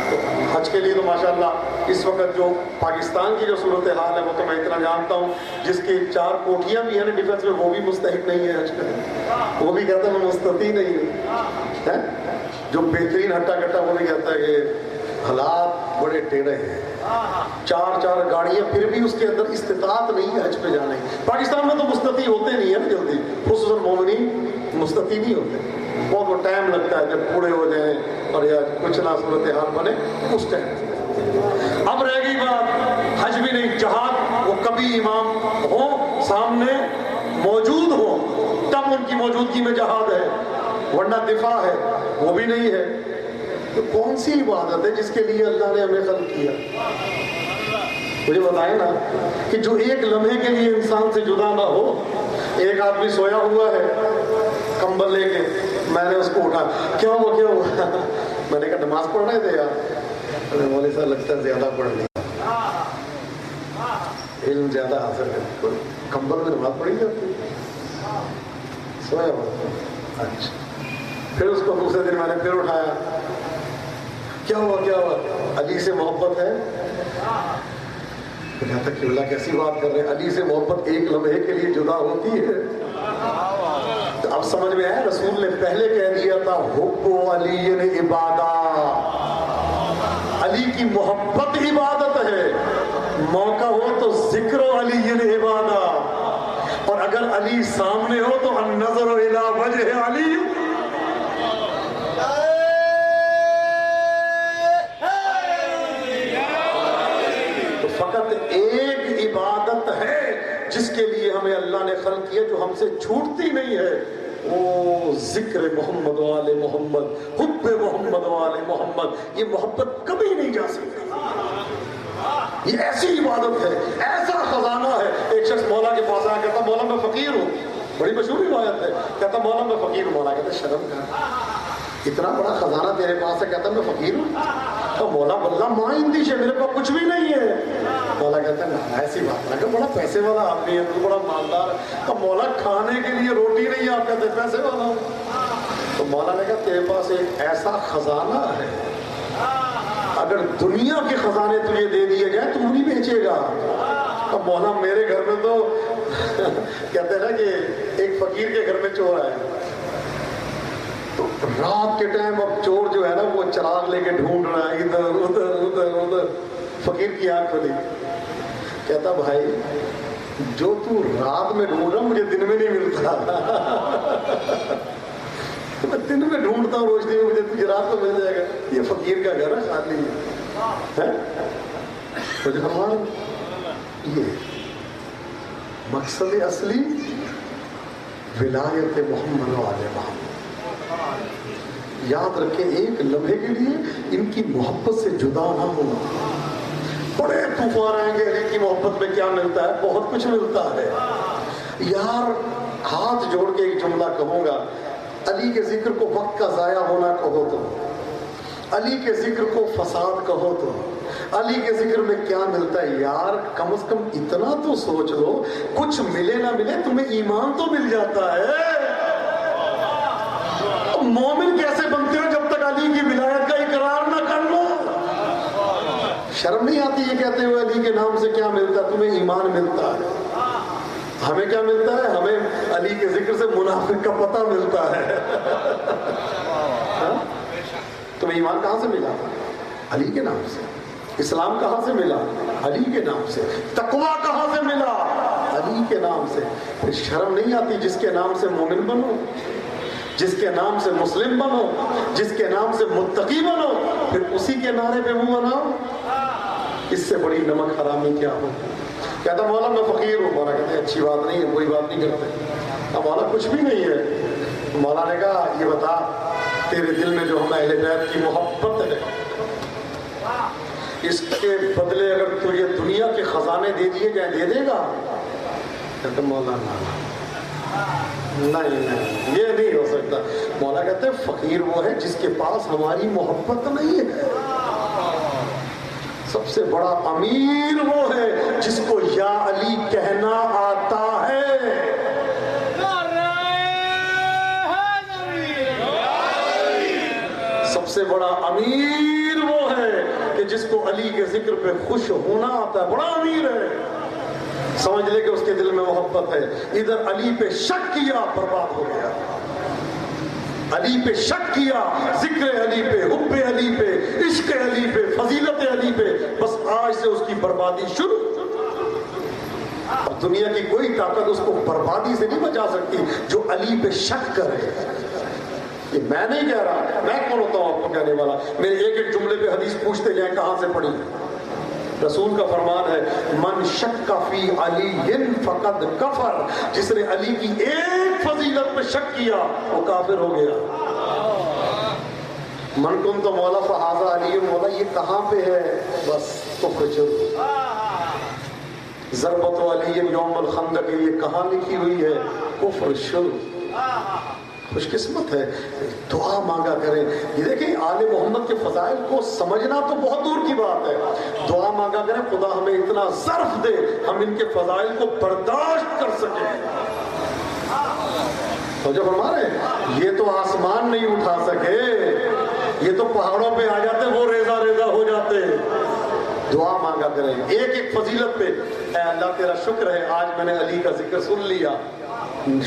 تو حج کے لیے تو ماشاءاللہ اس وقت جو پاکستان کی جو صورتحال ہے وہ تو میں اتنا جانتا ہوں، جس کی 4 کوٹیاں بھی ہیں نا ڈیفنس میں، وہ بھی مستحق نہیں ہے حج کا، وہ بھی کہتا ہے میں مستطیع نہیں ہوں، جو بہترین ہٹا کٹا وہ بھی کہتا ہے کہ حالات بڑے ٹیڑھے ہیں، 4 گاڑیاں، پھر بھی اس کے اندر استطاعت نہیں ہے حج پہ جانے کی۔ پاکستان میں تو مستطیع ہوتے نہیں ہیں جلدی، خصوصاً مومنین مستطیع نہیں ہوتے، بہت وہ ٹائم لگتا ہے جب بوڑھے ہو جائیں اور یا کچھ نہ صورتحال بنے اس ٹائم۔ اب رہ گئی بات حج بھی نہیں، جہاد، وہ کبھی امام ہو سامنے موجود ہو تب ان کی موجودگی میں جہاد ہے، ورنہ دفاع ہے وہ بھی نہیں ہے۔ تو کون سی عبادت ہے جس کے لیے اللہ نے ہمیں خلق کیا؟ مجھے بتائیں نا کہ جو ایک لمحے کے لیے انسان سے جدا نہ ہو۔ ایک آدمی سویا ہوا ہے کمبل لے کے، میں نے اس کو اٹھا، کیا ہوا میں نے کہا نماز پڑھ رہے تھے یار، مولوی صاحب لگتا ہے زیادہ پڑھ لیا، علم زیادہ حاصل ہے، کمبل میں نماز پڑھی جاتی، سویا ہوا۔ اچھا، پھر اس کو دوسرے دن میں نے پھر اٹھایا، کیا ہوا علی سے محبت ہے؟ کہتا کہ اللہ کیسی بات کر رہے ہیں، علی سے محبت ایک لمحے کے لیے جدا ہوتی ہے؟ تو اب سمجھ میں آیا، رسول نے پہلے کہہ دیا تھا حب علی عبادہ، علی کی محبت عبادت ہے، موقع ہو تو ذکر علی عبادہ، اور اگر علی سامنے ہو تو النظر الی وجہ علی۔ فقط ایک عبادت ہے جس کے لیے ہمیں اللہ نے خلق کیا، جو ہم سے چھوٹتی نہیں ہے، وہ ذکر محمد و آل محمد، حب محمد و آل محمد۔ یہ محبت کبھی نہیں جا سکتی، یہ ایسی عبادت ہے، ایسا خزانہ ہے۔ ایک شخص مولا کے پاس آیا، کہتا مولا میں فقیر ہوں، بڑی مشہور روایت ہے، کہتا مولا میں فقیر ہوں۔ مولا کہتا شرم کر، اتنا بڑا خزانہ تیرے پاس ہے، کہتا میں فقیر ہوں۔ تو مولا بلّہ ماں اندیش ہے، میرے پاس کچھ بھی نہیں ہے۔ مولا کہتا ہے نا ایسی بات نہ کہ بڑا پیسے والا آدمی ہے، تو بڑا مالدار ہے۔ تو مولا کھانے کے لیے روٹی نہیں ہے، آپ کہتے ہیں پیسے والا ہوں۔ تو مولا نے کہا تیرے پاس ایک ایسا خزانہ ہے، اگر دنیا کے خزانے تجھے دے دیے جائیں تو نہیں بیچے گا۔ اب مولا میرے گھر میں تو کہتے ہیں نا کہ ایک فقیر کے گھر میں چور آیا، تو رات کے ٹائم اب چور جو ہے نا وہ چراغ لے کے ڈھونڈ رہا ہے ادھر ادھر ادھر ادھر. فقیر کی آنکھ کھلی, کہتا بھائی جو تو رات میں ڈھونڈ رہا مجھے دن میں نہیں ملتا. میں دن میں ڈھونڈتا ہوں روشنی میں, مجھے تجھے رات کو مل جائے گا. یہ فقیر کا گھر ہے خالی ہے. مجھے فرمایا یہ مقصد اصلی ولایت محمد و آل محمد. یاد رکھیں ایک لمحے کے لیے ان کی محبت سے جدا نہ ہونا. بڑے طوفان آئیں گے, علی کی محبت میں کیا ملتا ہے؟ بہت کچھ ملتا ہے یار. ہاتھ جوڑ کے ایک جملہ کہوں گا, علی کے ذکر کو وقت کا ضائع ہونا کہو تو, علی کے ذکر کو فساد کہو تو, علی کے ذکر میں کیا ملتا ہے یار؟ کم از کم اتنا تو سوچ لو, کچھ ملے نہ ملے تمہیں ایمان تو مل جاتا ہے. مومن کیسے بنتے ہو جب تک علی کی ولایت کا اقرار نہ کر لو؟ شرم نہیں آتی یہ کہتے ہوئے علی کے نام سے کیا ملتا ہے؟ تمہیں ایمان ملتا ہے. ہمیں کیا ملتا ہے؟ ہمیں علی کے ذکر سے منافق کا پتہ ملتا ہے. تمہیں ایمان کہاں سے ملا؟ علی کے نام سے. اسلام کہاں سے ملا؟ علی کے نام سے. تقویٰ کہاں سے ملا؟ علی کے نام سے. پھر شرم نہیں آتی جس کے نام سے مومن بنو, جس کے نام سے مسلم بنو, جس کے نام سے متقی بنو, پھر اسی کے نعرے پہ منہ بناؤ؟ اس سے بڑی نمک حرامی کیا ہو؟ کہتا مولا میں فقیر ہوں. مولا کہتے ہیں اچھی بات نہیں ہے, کوئی بات نہیں کرتے. اب مولا کچھ بھی نہیں ہے. مولا نے کہا یہ بتا تیرے دل میں جو ہم اہل بیت کی محبت ہے, اس کے بدلے اگر تجھے دنیا کے خزانے دے دیے جائیں دے دے گا؟ کہتا مولا نہیں یہ نہیں ہو سکتا. مولا کہتے ہیں فقیر وہ ہے جس کے پاس ہماری محبت نہیں ہے. سب سے بڑا امیر وہ ہے جس کو یا علی کہنا آتا ہے. سب سے بڑا امیر وہ ہے کہ جس کو علی کے ذکر پہ خوش ہونا آتا ہے. بڑا امیر ہے. سمجھ لے کہ اس کے دل میں محبت ہے. ادھر علی پہ شک کیا برباد ہو گیا. علی پہ شک کیا, ذکر علی پہ, حب علی پہ, عشق علی پہ, فضیلت علی پہ, بس آج سے اس کی بربادی شروع. اب دنیا کی کوئی طاقت اس کو بربادی سے نہیں بچا سکتی جو علی پہ شک کرے. یہ میں نہیں کہہ رہا, میں کون ہوتا ہوں آپ کو کہنے والا؟ میرے ایک ایک جملے پہ حدیث پوچھتے جائیں کہاں سے پڑھی. رسول کا فرمان ہے من شک فی علی فقد کفر. جس نے علی کی ایک فضیلت پہ شک کیا وہ کافر ہو گیا. من کن تو مولا فہذا علی, مولا یہ کہاں پہ ہے؟ بس کفر شروع. ضربت علی یوم الخندق, یہ کہاں لکھی ہوئی ہے؟ کفر شروع. خوش قسمت ہے. دعا مانگا کریں. یہ دیکھیں آل محمد کے فضائل کو سمجھنا تو بہت دور کی بات ہے, دعا مانگا کریں خدا ہمیں اتنا ظرف دے ہم ان کے فضائل کو برداشت کر سکیں. تو جو فرما رہے ہیں یہ تو آسمان نہیں اٹھا سکے, یہ تو پہاڑوں پہ آ جاتے وہ ریزہ ریزہ ہو جاتے. دعا مانگا کریں ایک ایک فضیلت پہ. اے اللہ تیرا شکر ہے آج میں نے علی کا ذکر سن لیا.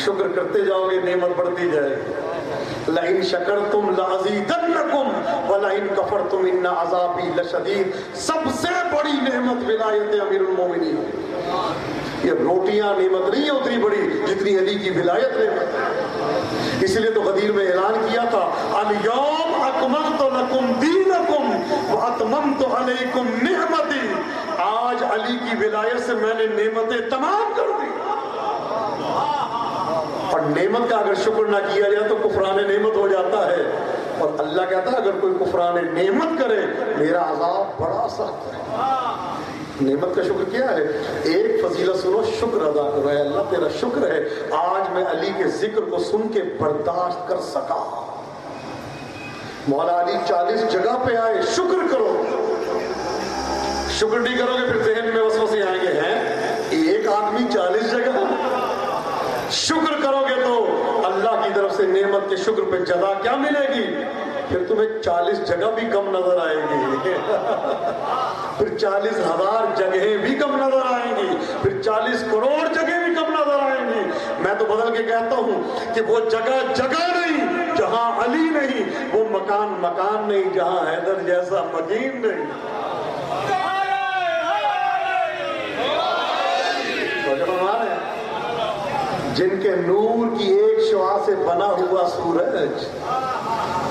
شکر کرتے جاؤ گے نعمت بڑھتی جائے گی. لئن شکرتم لازیدنکم ولئن کفرتم ان عذابی لشدید. سب سے بڑی نعمت ولایت امیر المومنین. یہ روٹیاں نعمت نہیں ہے اتنی بڑی جتنی علی کی ولایت نعمت ہے. اس لیے تو غدیر میں اعلان کیا تھا الیوم اکملت لکم دینکم واتممت علیکم نعمتی. آج علی کی ولایت سے میں نے نعمتیں تمام کر دی. اور نعمت کا اگر شکر نہ کیا جائے تو کفران نعمت ہو جاتا ہے. اور اللہ کہتا ہے اگر کوئی کفران نعمت کرے میرا عذاب بڑا سخت ہے. نعمت کا شکر کیا ہے؟ ایک فضیلت سنو, شکر ادا کرو. اے اللہ تیرا شکر ہے آج میں علی کے ذکر کو سن کے برداشت کر سکا. مولا علی 40 جگہ پہ آئے, شکر کرو. شکر نہیں کرو گے پھر ذہن میں وسوسے آئیں گے, ہیں ایک آدمی 40 جگہ. شکر کرو گے تو اللہ کی طرف سے نعمت کے شکر پہ جزا کیا ملے گی؟ پھر تمہیں 40 جگہ بھی کم نظر آئیں گی, پھر 40,000 جگہیں بھی کم نظر آئیں گی, پھر 40 کروڑ جگہیں بھی کم نظر آئیں گی. میں تو بدل کے کہتا ہوں کہ وہ جگہ جگہ نہیں جہاں علی نہیں وہ مکان مکان نہیں، جہاں حیدر جیسا مکین نہیں۔ تو جب ہمارے جن کے نور کی ایک شعاع سے بنا ہوا سورج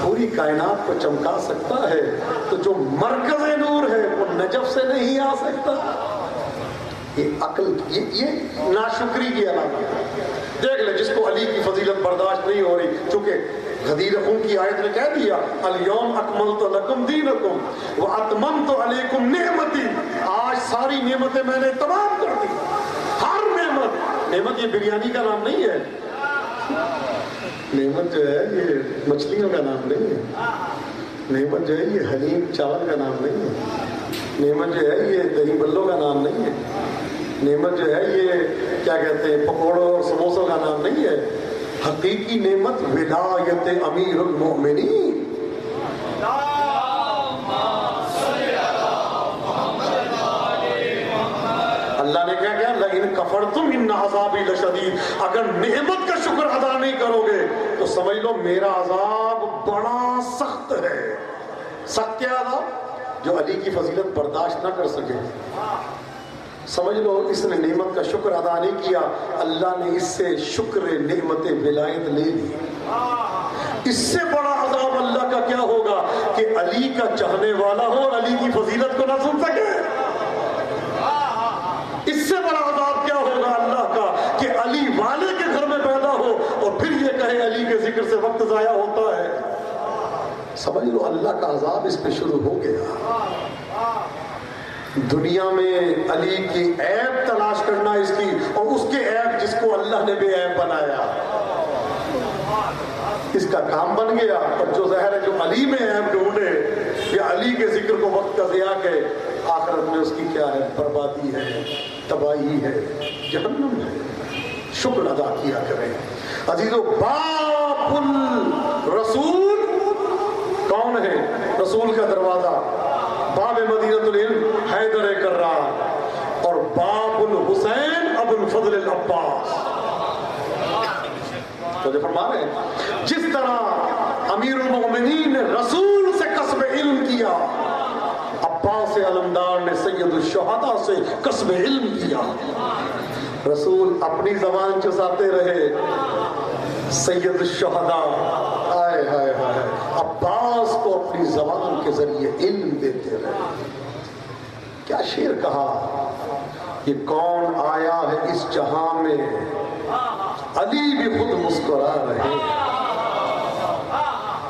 پوری کائنات کو چمکا سکتا ہے، تو جو مرکز نور ہے وہ نجف سے نہیں آ سکتا۔ یہ عقل، یہ ناشکری کی علامت ہے۔ دیکھ لیں جس کو علی کی فضیلت برداشت نہیں ہو رہی، چونکہ غدیر خون کی آیت نے کہہ دیا الیوم اکملت لکم دینکم واتممت علیکم نعمتی، آج ساری نعمتیں میں نے تمام کر دی۔ ہر نعمت یہ بریانی کا نام نہیں ہے، نعمت جو ہے یہ مچھلیوں کا نام نہیں ہے، نعمت جو ہے یہ حلیم چاول کا نام نہیں ہے، نعمت جو ہے یہ دہی بلوں کا نام نہیں ہے، نعمت جو ہے یہ کیا کہتے ہیں پکوڑوں اور سموسوں کا نام نہیں ہے۔ حقیقی نعمت ولایت امیر المؤمنین۔ اللہ نے کیا کہا لئن کفرتم ان عذابی لشدید، اگر نعمت کا شکر ادا نہیں کرو گے تو سمجھ لو میرا عذاب بڑا سخت ہے۔ سخت کیا عذاب؟ جو علی کی فضیلت برداشت نہ کر سکے، سمجھ لو اس نے نعمت کا شکر ادا نہیں کیا، اللہ نے اس سے شکر نعمت ولایت لے لی۔ اس سے بڑا عذاب اللہ کا کیا ہوگا کہ علی کا چاہنے والا ہو اور علی کی فضیلت کو نہ سن سکے؟ اس سے بڑا عذاب کیا ہوگا اللہ کا کہ علی والے کے گھر میں پیدا ہو اور پھر یہ کہے علی کے ذکر سے وقت ضائع ہوتا ہے۔ سمجھ لو اللہ کا عذاب اس پہ شروع ہو گیا۔ دنیا میں علی کی عیب تلاش کرنا اس کی، اور اس کے عیب جس کو اللہ نے بے عیب بنایا، اس کا کام بن گیا۔ اور جو ظاہر ہے جو علی میں عیب ڈھونڈے یا علی کے ذکر کو وقت کا ضیاع کہ آخرت میں اس کی کیا ہے؟ بربادی ہے، تباہی ہے، جہنم ہے۔ شکر ادا کیا کریں عزیزو۔ باب الرسول کون ہے؟ رسول کا دروازہ، باب مدینۃ العلم حیدر کرار، اور باب الحسین ابو الفضل العباس۔ تو جو فرما رہے ہیں جس طرح امیر المؤمنین نے رسول سے کسب علم کیا، عباس علمدار نے سید الشہداء سے کسب علم کیا۔ رسول اپنی زبان چساتے رہے، سید الشہداء ہائے ہائے ہائے عباس کو اپنی زبان کے ذریعے علم دیتے رہے۔ کیا شعر کہا، یہ کون آیا ہے اس جہاں میں علی بھی خود مسکرا رہے۔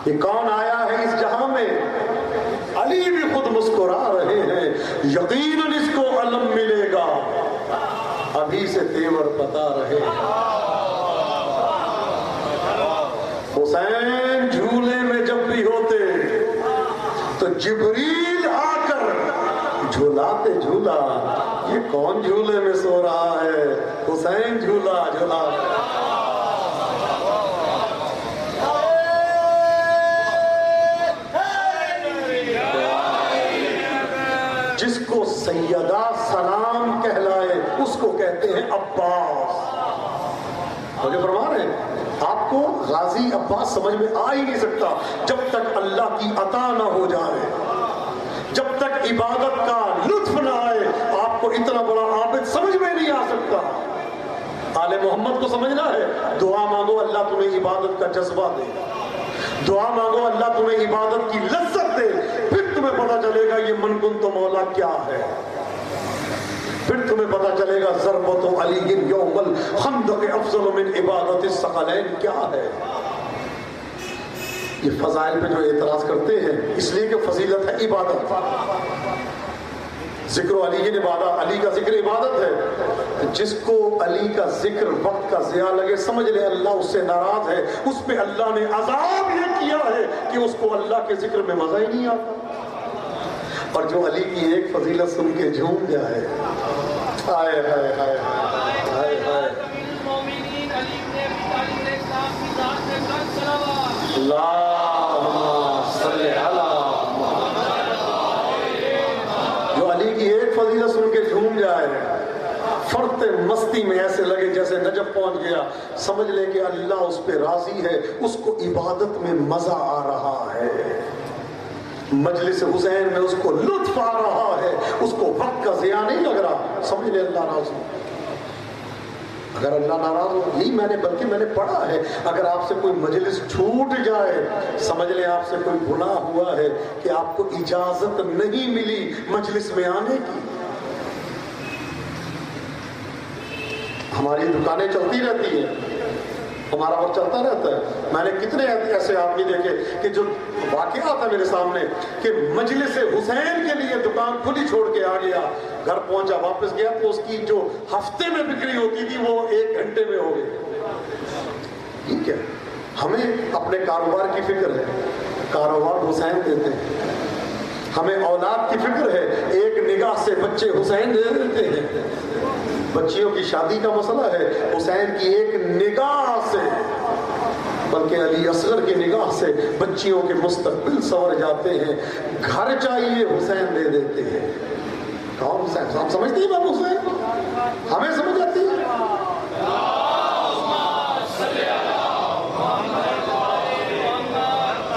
یہ کون آیا ہے اس جہاں میں علی بھی خود مسکرا رہے ہیں، یقیناً اس کو علم ملے گا، ابھی سے تیور بتا رہے ہیں۔ حسین جھولے میں جب بھی ہوتے تو جبریل آ کر جھولاتے جھولا، یہ کون جھولے میں سو رہا ہے؟ حسین جھولا جھولا۔ جس کو سیدہ سلام کہلائے اس کو کہتے ہیں عباس۔ مجھے فرما رہے ہیں آپ کو غازی عباس سمجھ میں آ ہی نہیں سکتا جب تک اللہ کی عطا نہ ہو جائے، جب تک عبادت کا لطف نہ آئے آپ کو اتنا بڑا عابد سمجھ میں نہیں آ سکتا۔ آل محمد کو سمجھنا ہے، دعا مانگو اللہ تمہیں عبادت کا جذبہ دے، دعا مانگو اللہ تمہیں عبادت کی لذت دے، پھر تمہیں پتا چلے گا یہ من کن تو مولا کیا ہے، پھر تمہیں پتا چلے گا ضربت علی یوم الخندق افضل من عبادت الثقلین کیا ہے۔ یہ فضائل پہ جو اعتراض کرتے ہیں اس لیے کہ فضیلت ہے عبادت، ذکر علی عبادت، علی کا ذکر عبادت ہے۔ جس کو علی کا ذکر وقت کا ضیاع لگے سمجھ لے اللہ اس سے ناراض ہے، اس پہ اللہ نے عذاب یہ کیا ہے کہ اس کو اللہ کے ذکر میں مزہ ہی نہیں آتا۔ اور جو علی کی ایک فضیلت سن کے جھوم جائے، ہائے ہائے ہائے ہائے ہائے، اللہم صلی علی محمد، جو علی کی ایک فضیلت سن کے جھوم جائے فرتے مستی میں ایسے لگے جیسے نجف پہنچ گیا، سمجھ لے کہ اللہ اس پہ راضی ہے، اس کو عبادت میں مزہ آ رہا ہے، مجلس حسین میں اس کو لطف آ رہا ہے، اس کو وقت کا ضیاع نہیں لگ رہا، سمجھ لے اللہ راضی۔ اگر اللہ ناراض ہو، یہی بلکہ میں نے پڑھا ہے، اگر آپ سے کوئی مجلس چھوٹ جائے، سمجھ لیں آپ سے کوئی گناہ ہوا ہے کہ آپ کو اجازت نہیں ملی مجلس میں آنے کی۔ ہماری دکانیں چلتی رہتی ہیں، ہمارا وقت چلتا رہتا ہے، میں نے کتنے ایسے آدمی دیکھے کہ جو واقعہ تھا میرے سامنے کہ مجلس حسین کے لیے دکان کھلی چھوڑ کے آ گیا، گھر پہنچا واپس گیا تو اس کی جو ہفتے میں بکری ہوتی تھی وہ 1 گھنٹے میں ہو گئی۔ ٹھیک ہے، ہمیں اپنے کاروبار کی فکر ہے، کاروبار حسین دیتے ہیں، ہمیں اولاد کی فکر ہے، ایک نگاہ سے بچے حسین دے دیتے ہیں، بچیوں کی شادی کا مسئلہ ہے، حسین کی ایک نگاہ سے، بلکہ علی اصغر کی نگاہ سے بچیوں کے مستقبل سنور جاتے ہیں، گھر چاہیے حسین دے دیتے ہیں۔ کون حسین؟ ہم سمجھتے ہیں بابو حسین، ہمیں سمجھ آتی ہے۔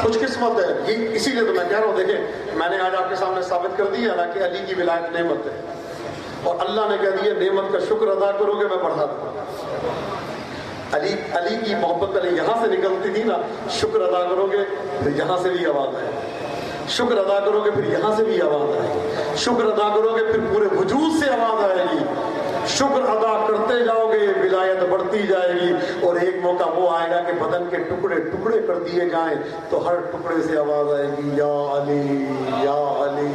خوش قسمت ہے یہ، اسی لیے تو میں کہہ رہا ہوں، دیکھیں میں نے آج آپ کے سامنے ثابت کر دیا نا کہ علی کی ولایت نعمت ہے، اور اللہ نے کہہ دیا نعمت کا شکر ادا کرو گے میں بڑھا دوں گا۔ علی کی محبت علی یہاں سے نکلتی تھی نا، شکر ادا کرو گے پھر یہاں سے بھی آواز آئے، شکر ادا کرو گے پھر یہاں سے بھی آواز آئے گی، شکر ادا کرو گے پھر پورے وجود سے آواز آئے گی، شکر ادا کرتے جاؤ گے ولایت بڑھتی جائے گی، اور ایک موقع وہ آئے گا کہ بدن کے ٹکڑے ٹکڑے کر دیے جائیں تو ہر ٹکڑے سے آواز آئے گی یا علی یا علی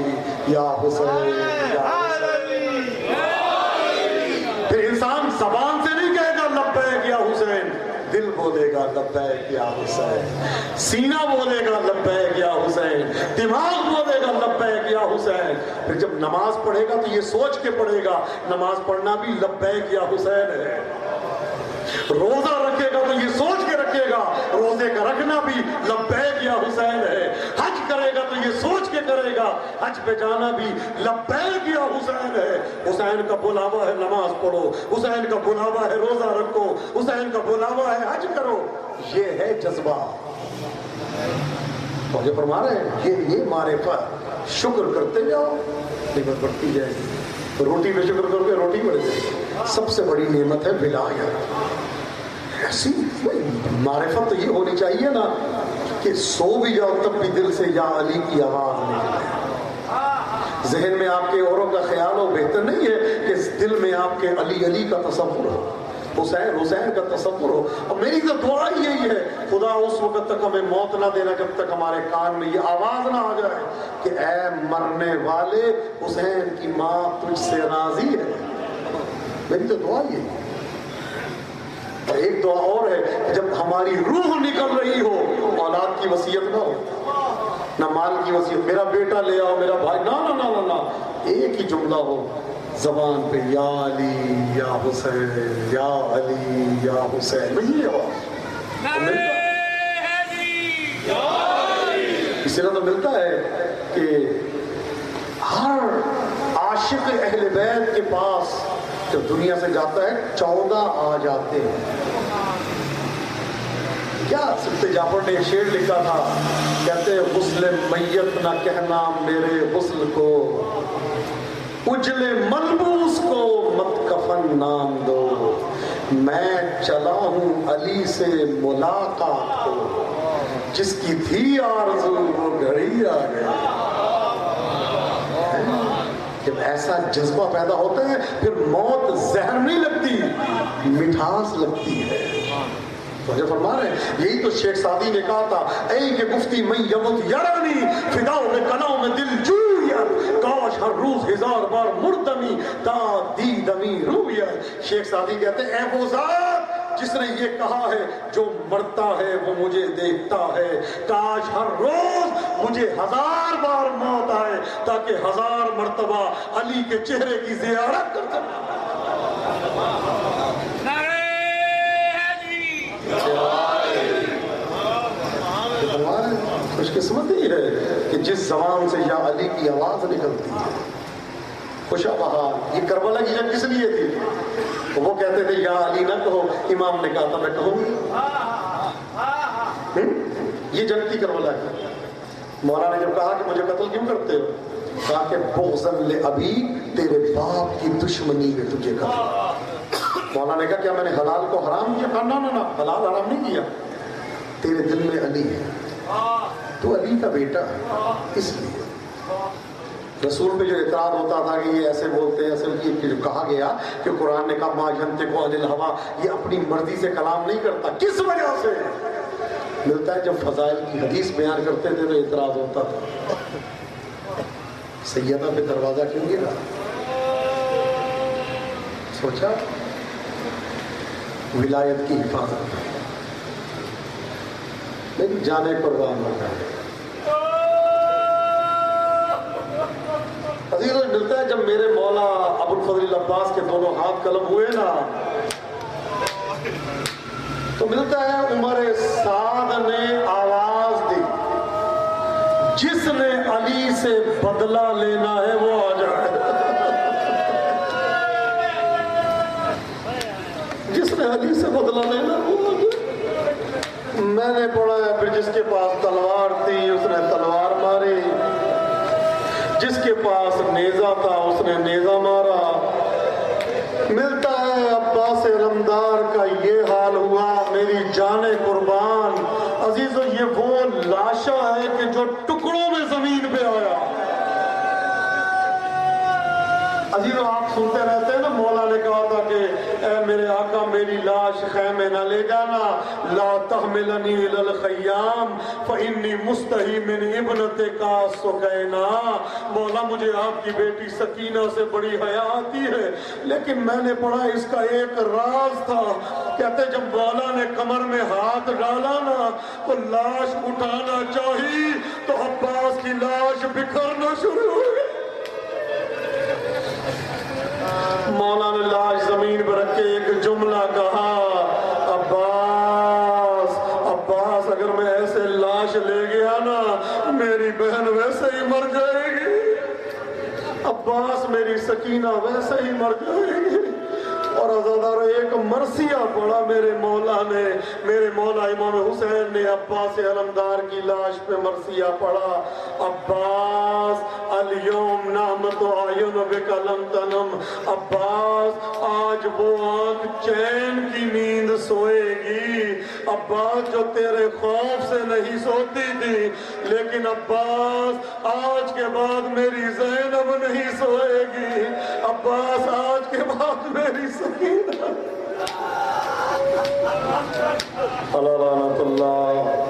یا حسین یا حسین۔ پھر انسان زبان سے نہیں کہے گا لبیک یا حسین، دل بولے گا لبیک یا حسین، سینہ بولے گا لبیک یا حسین، دماغ بولے گا لبیک یا حسین۔ پھر جب نماز پڑھے گا تو یہ سوچ کے پڑھے گا نماز پڑھنا بھی لبیک یا حسین ہے، روزہ رکھے گا تو یہ سوچ کے رکھے گا روزے کا رکھنا بھی لبیک یا حسین ہے، حج کرے گا تو یہ سوچ کے کرے گا حج پہ جانا بھی لبیک یا حسین ہے۔ حسین کا بلاوا ہے نماز پڑھو، حسین کا بلاوا ہے روزہ رکھو، حسین کا بلاوا ہے حج کرو، یہ ہے جذبہ۔ اور جو فرما رہے ہیں یہ معرفت، شکر کرتے جاؤ نعمت بڑھتی جائے گی، روٹی پہ شکر کرو گے روٹی بڑھ جائے گی۔ سب سے بڑی نعمت ہے ولایت، ایسی معرفت تو یہ ہونی چاہیے نا کہ سو بھی جاؤ تب بھی دل سے یا علی کی آواز نکلے، ذہن میں آپ کے اوروں کا خیال ہو، بہتر نہیں ہے کہ دل میں آپ کے علی علی کا تصور ہو، حسین حسین کا تصور ہو۔ اور میری تو دعا یہی ہے خدا اس وقت تک ہمیں موت نہ دینا جب تک ہمارے کان میں یہ آواز نہ آ جائے کہ اے مرنے والے حسین کی ماں تجھ سے راضی ہے۔ میری تو دعا یہی ہے۔ اور ایک دعا اور ہے کہ جب ہماری روح نکل رہی ہو اولاد کی وصیت نہ ہو، نہ مال کی وصیت، میرا بیٹا لے آؤ میرا بھائی، نہ نہ نہ نہ، ایک ہی جملہ ہو زبان پہ یا علی یا حسین یا علی یا حسین، وہی اسی طرح تو ملتا ہے کہ ہر عاشق اہل بیت کے پاس جب دنیا سے جاتا ہے 14 آ جاتے ہیں۔ کیا سبت جعفر نے ایک شعر لکھا تھا، کہتے غسل میت نہ کہنا میرے غسل کو، اجل ملبوس کو مت کفن نام دو، میں چلا ہوں علی سے ملاقات کو، جس کی تھی آرزو وہ گھڑی آ گئی۔ جب ایسا جذبہ پیدا ہوتا ہے پھر موت زہر نہیں لگتی، مٹھاس لگتی ہے۔ جو فرما رہے ہیں یہی تو شیخ سعدی نے کہا تھا، اے کہ گفتی میں یمت یرانی فداؤ میں کلاؤ میں دل جویت، کاش ہر روز 1000 بار مردمی تا دیدمی رویت۔ شیخ سعدی کہتے ہیں اے وہ ذات جس نے یہ کہا ہے جو مرتا ہے وہ مجھے دیکھتا ہے، کاش ہر روز مجھے 1000 بار موت آئے تاکہ 1000 مرتبہ علی کے چہرے کی زیارت کر سکوں۔ خوش قسمت ہی ہے کہ جس زبان سے یا علی کی آواز نکلتی ہے۔ خوشا بہار، یہ کربلا کی جنگ کس لیے تھی؟ کہتے تھے یا علی نہ کہو، امام نے کہا تھا میں کہوں گی. یہ جنتی کربلا ہے. مولا نے جب کہا کہ مجھے قتل کیوں کرتے ہو، کہا کہ بغضاً لأبی، تیرے باپ کی دشمنی نے تجھے کہا. مولا نے کہا کیا میں نے حلال کو حرام کیا؟ کہا نہ حلال حرام نہیں کیا، تیرے دل میں علی ہے، تو علی کا بیٹا ہے، اس لیے. رسول پہ جو اعتراض ہوتا تھا کہ یہ ایسے بولتے ہیں، اصل کی جو کہا گیا کہ قرآن نے کہا ما ینطق عن الہویٰ، یہ اپنی مرضی سے کلام نہیں کرتا. کس وجہ سے؟ ملتا ہے جب فضائل کی حدیث بیان کرتے تھے تو اعتراض ہوتا تھا. سیدہ پہ دروازہ کیوں گرا؟ سوچا ولایت کی حفاظت، لیکن جانے قربان ہوتا ہے. عزیزوں ملتا ہے جب میرے مولا ابو الفضل عباس کے دونوں ہاتھ قلم ہوئے نا، تو ملتا ہے عمر سعد نے آواز دی جس نے علی سے بدلہ لینا ہے وہ آ جائے. جس نے علی سے بدلہ لینا وہ آ جائے. میں نے پڑھا ہے پھر جس کے پاس تلوار تھی اس نے تلوار ماری، جس کے پاس نیزہ تھا اس نے نیزہ مارا. ملتا ہے عباس علمدار کا یہ حال ہوا. میری جان قربان عزیزو، یہ وہ لاشا ہے کہ جو ٹکڑوں میں زمین پہ آیا. عزیزو آپ سنتے رہتے ہیں نا، مولا نے کہا تھا کہ اے میرے آقا میری لاش خیمے نہ لے جانا، لا تحملنی الی الخیام فانی مستحی من ابنتک سکینہ. مولا مجھے آپ کی بیٹی سکینہ سے بڑی حیا آتی ہے، لیکن میں نے پڑھا اس کا ایک راز تھا. کہتے جب مولا نے کمر میں ہاتھ ڈالا نا تو لاش اٹھانا چاہی تو عباس کی لاش بکھرنا شروع ہو گئی. مولا نے لاش زمین پر رکھ کے ایک جملہ کہا، عباس اگر میں ایسے لاش لے گیا نا میری بہن ویسے ہی مر جائے گی، عباس میری سکینہ ویسے ہی مر جائے گی. اور عزادارو ایک مرثیہ پڑھا میرے مولا نے، میرے مولا امام حسین نے عباس علمدار کی لاش پہ مرثیہ پڑھا. عباس الیوم نامت عین بک لم تنم، عباس آج وہ آنکھ چین کی نیند سوئے گی. عباس جو تیرے خوف سے نہیں سوتی تھی، لیکن عباس آج کے بعد میری زینب نہیں سوئے گی. عباس آج کے بعد میری سکینہ. اللہ لعنت اللہ.